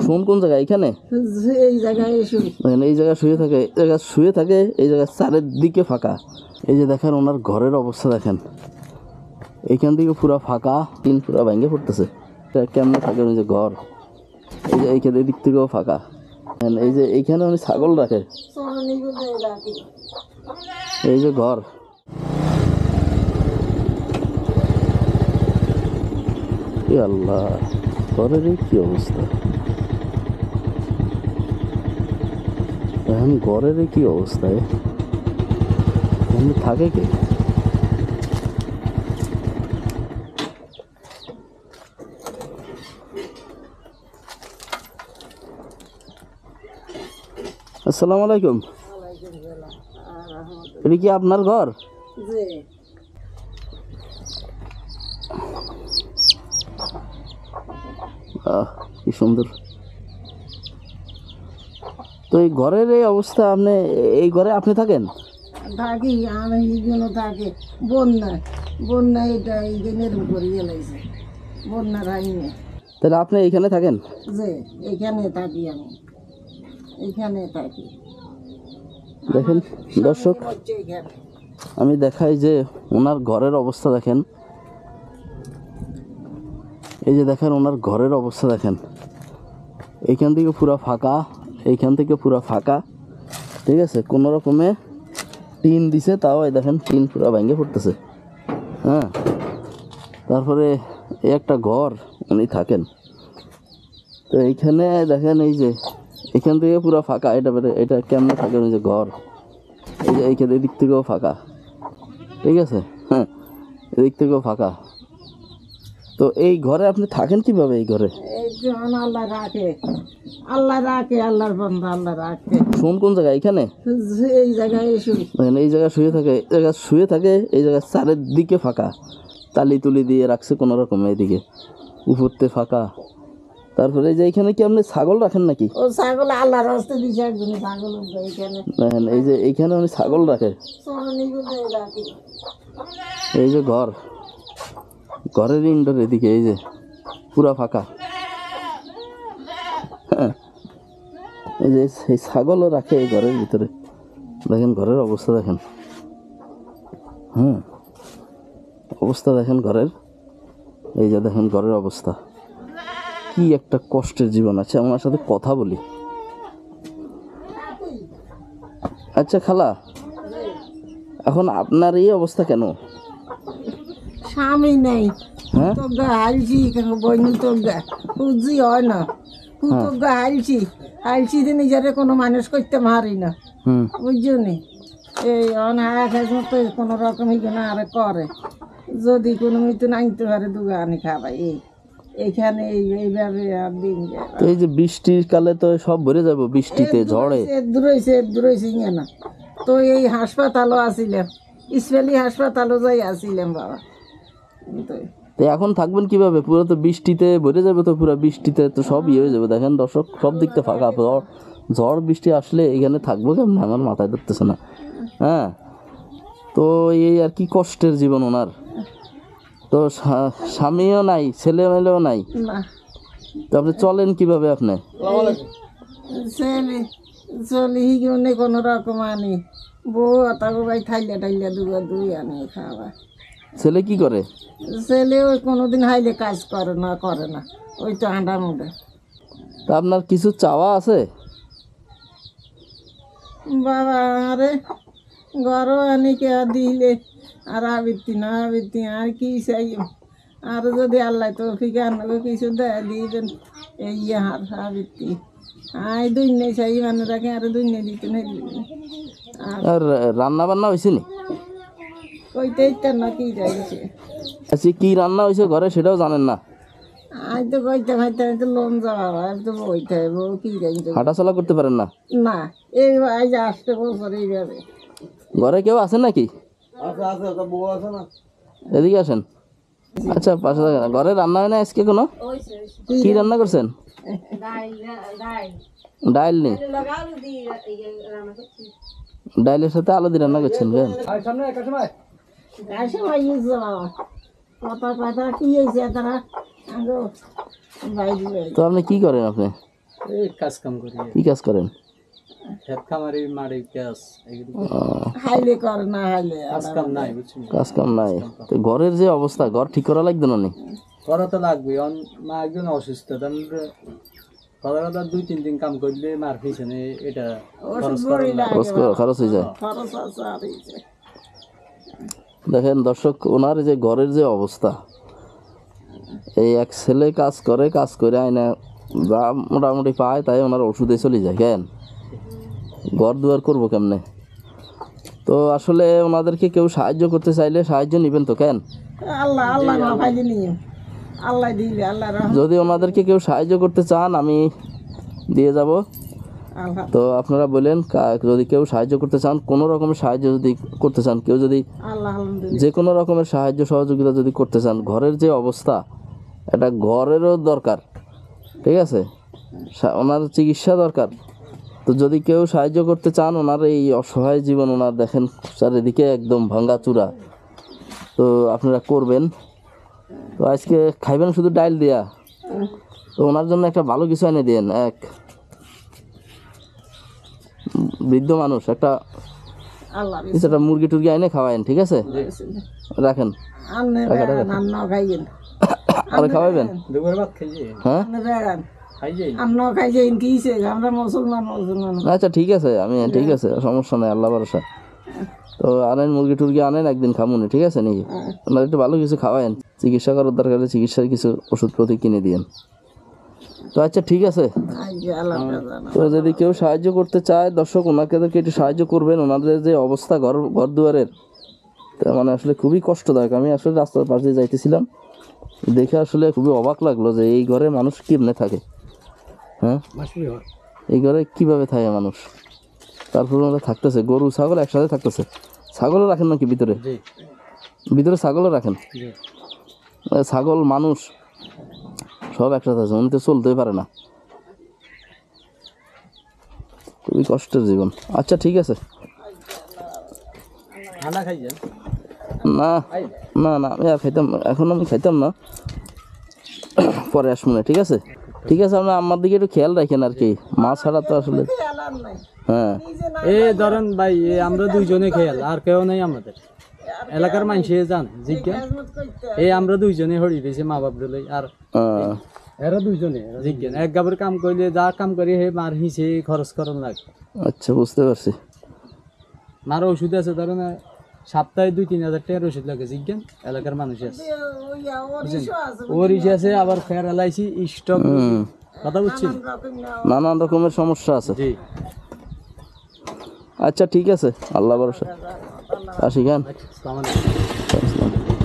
শোন কোন জায়গায়? এখানে এই জায়গায় এই জায়গায় শুয়ে থাকে, এই জায়গায় শুয়ে থাকে, এই জায়গায় চারিদিকে ফাঁকা। এই যে দেখেন ওনার ঘরের অবস্থা দেখেন, এইখান থেকে পুরা ফাঁকা, টিন পুরা ভেঙে পড়তেছে। কেমনে থাকে ওই যে ঘর, এই যে এইখানে দিক থেকেও ফাঁকা। এই যে এইখানে উনি ছাগল রাখে, এই যে ঘর। আল্লাহ, ঘরের কি অবস্থা এখন, ঘরের কি অবস্থায় থাকে কে? আসসালামু আলাইকুম। এটা কি আপনার ঘর? কি সুন্দর। তো এই ঘরের এই অবস্থা, আপনি এই ঘরে আপনি থাকেন? থাকি আমি, থাকি বন্যা এটা এই জন্য করিয়ে লাগছে, বন্যার আইনে। তাহলে আপনি এইখানে থাকেন? যে এইখানে থাকি আমি, এইখানে থাকি। দেখেন দর্শক, আমি দেখাই যে ওনার ঘরের অবস্থা দেখেন। এই যে দেখেন ওনার ঘরের অবস্থা দেখেন, এইখান থেকে পুরা ফাঁকা, এইখান থেকে পুরা ফাঁকা, ঠিক আছে। কোনো রকমে টিন দিছে, তাও এই দেখেন টিন পুরা ভেঙে পড়তেছে। হ্যাঁ, তারপরে এই একটা ঘর উনি থাকেন। তো এইখানে দেখেন এই যে এখান থেকে পুরো ফাঁকা, এটা কেমনে থাকে ওই যে ঘর, এই যে এইখানে এদিক থেকেও ফাঁকা, ঠিক আছে। হ্যাঁ, এদিক থেকেও ফাঁকা। তো এই ঘরে আপনি থাকেন কিভাবে? এই ঘরে আল্লাহ রাখে, আল্লাহ রাখে, আল্লাহর বান্দা আল্লাহ রাখে। শোন কোন জায়গায়? এখানে এই জায়গায় এই জায়গায় শুয়ে থাকে, এই জায়গায় শুয়ে থাকে, এই জায়গায় চারিদিকে ফাঁকা, তালি তুলি দিয়ে রাখছে কোনো রকম, এইদিকে উপরতে ফাঁকা। তারপরে এই যে এইখানে কি আপনি ছাগল রাখেন নাকি? ও ছাগল আল্লাহর রাস্তা দিছে একজন ছাগল এইখানে। দেখেন এই যে এইখানে উনি ছাগল রাখে, এই যে ঘর, ঘরের ইন্ডোর এদিকে এই যে পুরা ফাঁকা। এই যে এই ছাগলও রাখে এই ঘরের ভিতরে। দেখেন ঘরের অবস্থা দেখেন, অবস্থা দেখেন ঘরের। এই যে দেখেন ঘরের অবস্থা, কি একটা কষ্টের জীবন আছে। আমার সাথে কথা বলি। আচ্ছা খালা, এখন আপনার এই অবস্থা কেন? স্বামী নেই, হালছি বইনি তোগা বুঝি হয় না, তোগা হালছি নিজের কোনো মানুষ করতে পারি না, বুঝছো নি। এই তো কোনো রকমই কেন আরে করে, যদি কোনো মৃত্যু আনতে পারে দুগা আনি খাবাই। এইখানে এইভাবে আর দিন যায়। এই যে বৃষ্টির কালে তো সব ভরে যাবো, বৃষ্টিতে ঝড়ে দূরেছে না। তো এই হাসপাতালও আসিলাম, স্পেশালি হাসপাতালও যাই আসিলাম বাবা। তো এখন থাকবেন কিভাবে? পুরো তো বৃষ্টিতে ভরে যাবে, তো পুরো বৃষ্টিতে তো সব ইয়ে হয়ে যাবে। দেখেন দর্শক, সব দিক থেকে ফাঁকা। ঝড় বৃষ্টি আসলে এখানে থাকবো কেমন, আমার মাথায় ধরতেছে না। হ্যাঁ, তো এই আর কি কষ্টের জীবন ওনার। তো স্বামীও নাই, ছেলে মেলেও নাই, তো আপনি চলেন কিভাবে? আপনি চলি কোনো রকম আনি, বউ তাকে ভাই থাইলা দুই আনি খাওয়া। ছেলে কি করে? ছেলে ওই কোনোদিন হাইলে কাজ করে না, ওই তো আন্ডা মুডে। তা আপনার কিছু চাওয়া আছে? বাবা আরে ঘরও আনি কে দিলে আর আবৃত্তি না আবৃত্তি আর কি চাই, আর যদি আল্লাহ তো ফিকে আনবে কিছু দেয় দিবেন, এই আর আবৃত্তি আই দুই নেই চাই মানে রাখে, আর দুই নেই দিতে নেই। আর রান্না বান্না হয়েছে নি? ওইটাই তো না কি যাইছে। আচ্ছা, কি রান্না হয়েছে ঘরে সেটাও জানেন না? আজ তো কইতে খাইতে তো লোন যাওয়া হয়, তো বইতে হবে কি যাইছে, হাঁটাচলা করতে পারেন না? না এই আজ আসতে বছর এইভাবে। ঘরে কেউ আছে নাকি? এদিকে আসেন। আচ্ছা, পাশে থাকেন। ঘরে রান্না হয় না আজকে কোনো? কি রান্না করছেন? ডাইল নেই, ডাইলের সাথে আলু দিয়ে রান্না করছেন কেন? কথা কি হয়েছে তারা? তো আপনি কি করেন? আপনি এই কাজ কাম করি, কি কাজ করেন? খেত খামারি মাড়ি কাজ, এগুলো হাইলে করে না হাইলে কাজ কাম নাই বুঝছেন। কাজ কাম নাই। তো ঘরের যে অবস্থা, ঘর ঠিক করা লাগবে না নি? করা তো লাগবে, মা একজন অসুস্থ, তাহলে কথা 2-3 দিন কাম করলে মার পিছনে এটা খরচ করা লাগে। খরচ হয়ে যায়। খরচ আছে আর এই যে। দেখেন দর্শক, ওনার যে ঘরের যে অবস্থা, এই এক ছেলে কাজ করে আয়না যা মোটামুটি পায় তাই ওনার ওষুধে চলে যায়। কেন ঘর দুয়ার করবো কেমনে? তো আসলে ওনাদেরকে কেউ সাহায্য করতে চাইলে সাহায্য নেবেন তো? কেন আল্লাহ আল্লাহ না পাইলে নিয়ে আল্লাহ দিলে আল্লাহ রহমত। যদি ওনাদেরকে কেউ সাহায্য করতে চান আমি দিয়ে যাব। আল্লাহ তো আপনারা বলেন যদি কেউ সাহায্য করতে চান, কোনো রকমের সাহায্য যদি করতে চান, কেউ যদি আল্লাহ আলহামদুলিল্লাহ যে কোনো রকমের সাহায্য সহযোগিতা যদি করতে চান, ঘরের যে অবস্থা, এটা ঘরেরও দরকার, ঠিক আছে, ওনার চিকিৎসা দরকার। তো যদি কেউ সাহায্য করতে চান, ওনার এই অসহায় জীবন, ওনার দেখেন চারিদিকে একদম ভাঙ্গা চূড়া, তো আপনারা করবেন। তো আজকে খাইবেন শুধু ডাইল দিয়া, তো ওনার জন্য একটা ভালো কিছু এনে দেন। এক বৃদ্ধ মানুষ একটা আল্লাহ কিছুটা মুরগি টুরগি এনে খাওয়ায়েন, ঠিক আছে? রাখেন, আন্নে বেড়ান আন্না খাইয়েন আরে খাওয়াবেন। দুপুর ভাত খাইয়ে হ্যাঁ আন্নে বেড়ান খাই যাই। আন্না খাইয়েন কিছে আমরা মুসলমান আচ্ছা ঠিক আছে, আমি ঠিক আছে, সমস্যা নাই, আল্লাহ ভরসা। তো আনেন মুরগি টুরগি আনেন, একদিন খামুনি, ঠিক আছে নাকি? ওনার একটু ভালো কিছু খাওয়ায়েন, চিকিৎসা করার দরকার হলে চিকিৎসার কিছু ওষুধপাতি কিনে দিয়েন। তো আচ্ছা ঠিক আছে। আল্লাহ তো যদি কেউ সাহায্য করতে চায় দর্শক, ওনাদেরকে একটু সাহায্য করবেন। ওনাদের যে অবস্থা ঘর দুয়ারের, তা মানে আসলে খুবই কষ্টদায়ক। আমি আসলে রাস্তার পাশ দিয়ে যাইতেছিলাম, দেখে আসলে খুবই অবাক লাগলো যে এই ঘরে মানুষ কেমনে থাকে। হ্যাঁ, এই ঘরে কিভাবে থাকে মানুষ? তারপর ওরা থাকতেছে, গরু ছাগল একসাথে থাকতেছে। ছাগলও রাখেন নাকি ভিতরে? ভিতরে ছাগলও রাখেন? ছাগল মানুষ সব একসাথে আছে, উনি তো চলতেই পারে না, খুবই কষ্টের জীবন। আচ্ছা ঠিক আছে। খানা খাই যান। না না না, আমি আর খাইতাম, এখন আমি খাইতাম না, পরে আসবো না, ঠিক আছে? ঠিক আছে, আপনার আমার দিকে একটু খেয়াল রাখেন আর কি, মাছ ছাড়া তো আসলে। হ্যাঁ ধরেন ভাই, আমরা দুইজনে খেয়াল, আর কেউ নেই আমাদের এলাকার মানুষ জান জিজ্ঞান। আমরা দুইজনে হরি দিয়েছি মা বাপ দিলে, আর এরা দুইজনে জিজ্ঞান এক গাবের কাম করলে যা কাম করি হে মার হিসে খরচ করার লাগে। আচ্ছা বুঝতে পারছি। মার ওষুধ আছে ধরেন সপ্তাহে 2-3 হাজার টাকার ওষুধ লাগে জিজ্ঞান, এলাকার মানুষ আছে, ওর ইসে আছে, আবার ফের এলাইছি স্টক, কথা বুঝছেন, নানান রকমের সমস্যা আছে। জি আচ্ছা ঠিক আছে, আল্লাহ ভরসা। আসি খান। আসসালামু আলাইকুম।